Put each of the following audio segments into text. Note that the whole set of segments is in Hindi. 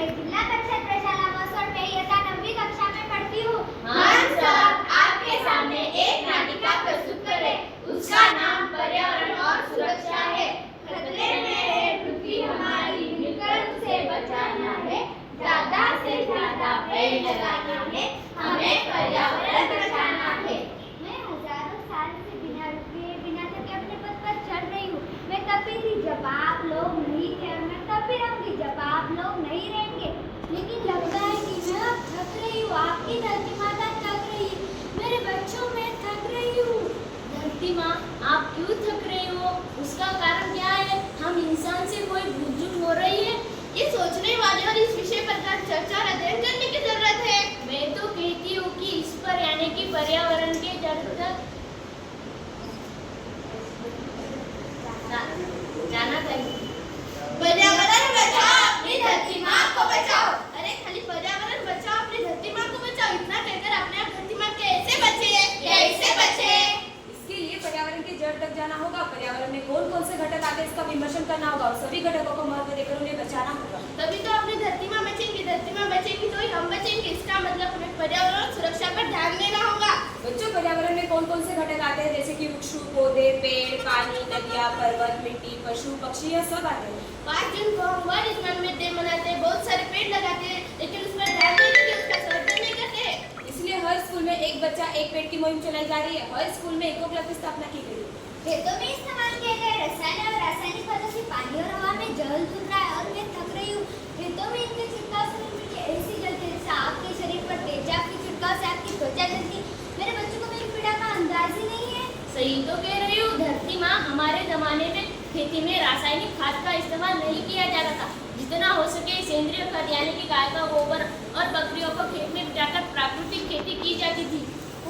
मैं जिला परिषद प्रशाला बसोड़ में इयत्ता 9वीं कक्षा में पढ़ती हूँ। हम सब आपके सामने एक नाटिका प्रस्तुत करें। उसका नाम पर्यावरण और सुरक्षा है। खतरे में है पृथ्वी हमारी, मिलकर उसे बचाना है। ज्यादा से ज्यादा पेड़ लगाना है, हमें पर्यावरण बचाना है। मैं हजारों साल से बिना रुके बिना थके अपने पद पर चढ़ रही हूँ। मैं तभी थी जब आप लोग नहीं थे और मैं तभी रहूंगी जब आप लोग नहीं रहेंगे। लेकिन लगता है कि मैं अब थक रही हूँ। आपकी धरती माता थक रही है, मेरे बच्चों में थक रही हूँ। धरती माँ, आप क्यों थक रहे हो? उसका कारण क्या है? हम इंसान से कोई भूल हो रही है? ये सोचने वाले और इस विषय पर चर्चा और अध्ययन करने की जरूरत है। मैं तो कहती हूँ कि इस पर यानी कि पर्यावरण के जड़ तक जाना चाहिए। पर्यावरण बचाओ, अपनी धरती माँ को बचाओ। अरे खाली पर्यावरण बचाओ, अपनी धरती माँ को बचाओ, इतना कहकर अपने आप धरती माँ कैसे बचे? कैसे बचे? इसके लिए पर्यावरण के जड़ तक जाना होगा। पर्यावरण में कौन कौन से घटक आते हैं इसका विमर्शन करना होगा और सभी घटकों को महत्व देकर उन्हें बचाना होगा। तभी तो अपनी धरती माँ बचेंगी। धरती माँ बचेंगी तो ही हम बचेंगे। इसका मतलब हमें पर्यावरण सुरक्षा पर ध्यान देना होगा। बच्चों, पर्यावरण में कौन कौन से घटक आते हैं जैसे कि वृक्ष, पौधे, पेड़, पानी, नदियाँ, पर्वत, मिट्टी, पशु, पक्षी, यह सब आते हैं। 5 जून को हम वर्ल्ड एनवायरनमेंट डे मनाते हैं, बहुत सारे पेड़ लगाते हैं, लेकिन उस पर ध्यान नहीं देते, उसका संरक्षण नहीं करते। इसलिए हर स्कूल में एक बच्चा एक पेड़ की मुहिम चलाई जा रही है। हर स्कूल में इको क्लब की स्थापना की गई है। खेतों में इस्तेमाल किए गए रसायन और रासायनिक खादों से पानी और हवा में जल धुल रहा है और मैं थक रही हूँ। खेतों में इनके छिड़काव से मुझे ऐसी जलती है जैसे आपके शरीर पर तेजाब के छिड़काव से आपकी त्वचा जलती। मेरे बच्चों को मेरी पीड़ा का अंदाज ही नहीं है। सही तो कह रही हूँ धरती माँ। हमारे जमाने में खेती में रासायनिक खाद का इस्तेमाल नहीं किया जाता था। जितना हो सके सेंद्रीय खाद यानी कि गाय का गोबर और बकरियों को खेत में बिठाकर प्राकृतिक खेती की जाती थी।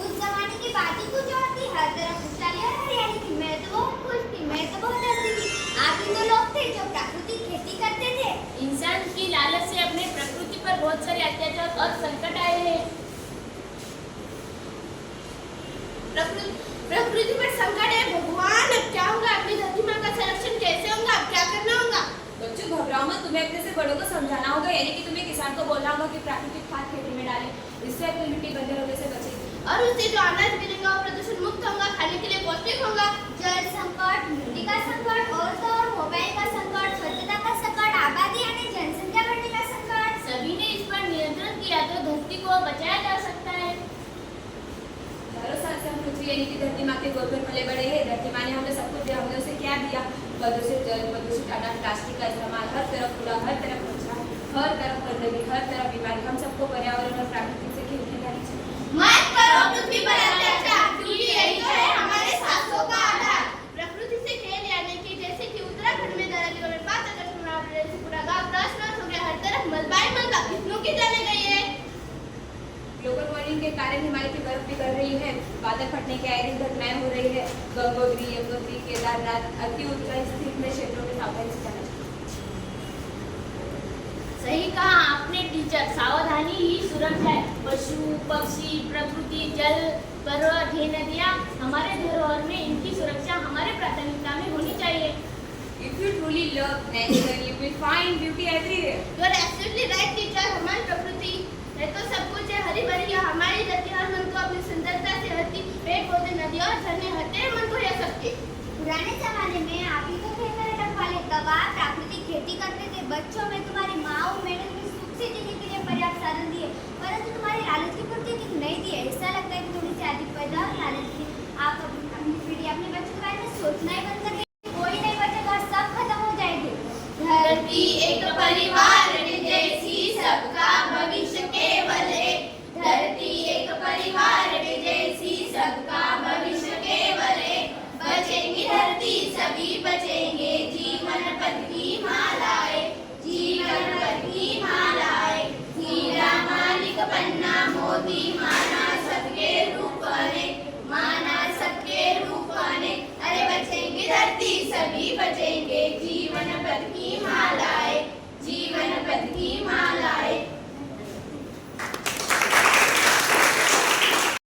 उस जमाने की बात ही कुछ और थी। हर तरफ खुशहाली और हरियाली थी। मैं तो बहुत खुश थी, मैं तो बहुत हंसती थी। आप ही तो लोग थे जो प्राकृतिक खेती करते थे। इंसान की लालच से अपने प्रकृति पर बहुत सारे अत्याचार और संकट आए हैं। प्रकृति पर संकट है। भगवान, अब क्या होगा? अपनी धरती माँ का संरक्षण कैसे होगा? अब क्या करना होगा? बच्चों, घबराओ मत। तुम्हें अपने से बड़ों को समझाना होगा, यानी कि तुम्हें किसान को बोलना होगा कि प्राकृतिक खाद खेती में डालें। इससे अपनी मिट्टी बंजर होने से बचेगी और उससे जो अनाज मिलेगा वो प्रदूषण मुक्त होगा, खाने के लिए पौष्टिक होगा। जल संकट, मिट्टी का संकट और तो और मोबाइल का संकट, स्वच्छता का संकट, आबादी यानी जनसंख्या बढ़ने का संकट। सभी ने इस पर नियंत्रण किया तो धरती को बचाया जा सकता है। हजारों साल से हम पृथ्वी यानी कि धरती माँ के गोद में पले बड़े हैं। धरती माँ ने हमें सब कुछ दिया। हमने उसे क्या दिया? प्रदूषित जल, प्रदूषित अनाज, प्लास्टिक का इस्तेमाल, हर तरफ कूड़ा, हर तरफ कचरा, हर तरफ गंदगी, हर तरफ बीमारी। हम सबको पर्यावरण और प्राकृतिक से खेलने जानी चाहिए। मत करो पृथ्वी पर अत्याचार, क्योंकि यही तो है हमारे शास्त्रों का आधार। प्रकृति से खेल यानी कि जैसे कि उत्तराखंड में दराली और 5 अगस्त मनाते हैं, पूरा गांव तहस-नहस हो गया। हर तरफ मलबा ही मलबा। कितनों की जाने गई है। ग्लोबल वार्मिंग के कारण हिमालय की बर्फ पिघल रही है। बादल फटने की आए दिन घटनाएं हो रही है। गंगोत्री, यमुनोत्री, केदारनाथ अति ऊंचाई स्थित में क्षेत्रों में सावधानी से जाना चाहिए। सही कहा आपने टीचर। सावधानी ही सुरक्षा है। पशु, पक्षी, प्रकृति, जल, पर्वत, नदियाँ हमारे धरोहर में, इनकी सुरक्षा हमारे प्राथमिकता में होनी चाहिए। If you truly love nature, you will find beauty everywhere. You are absolutely right teacher. हमारी प्रकृति है तो सब कुछ है, हरी भरी है हमारी धरती। हर मन को अपनी सुंदरता से हरती। पेड़ पौधे, नदी और झरने हर तेरे मन को यह सबके। पुराने जमाने में आप ही तो थे मेरे रखवाले। तब आप प्राकृतिक खेती करते थे। बच्चों में तुम्हारी माँ मैंने तुम्हें सुख से जीने के लिए पर्याप्त साधन दिए, परंतु तुम्हारी लालच की पूर्ति नहीं दी। ऐसा लगता है कि थोड़ी सी आदि पैदा और लालच की आप अपनी पीढ़ी अपने बच्चों के बारे में सोचना ही बंद कर दिया। कोई नहीं बचेगा, सब खत्म हो जाएंगे। धरती एक परिवार जैसी, सबका भविष्य केवल एक। धरती एक परिवार जैसी, सबका भविष्य केवल एक। बचेंगी धरती, सभी बचेंगे, जीवन पथ की माँ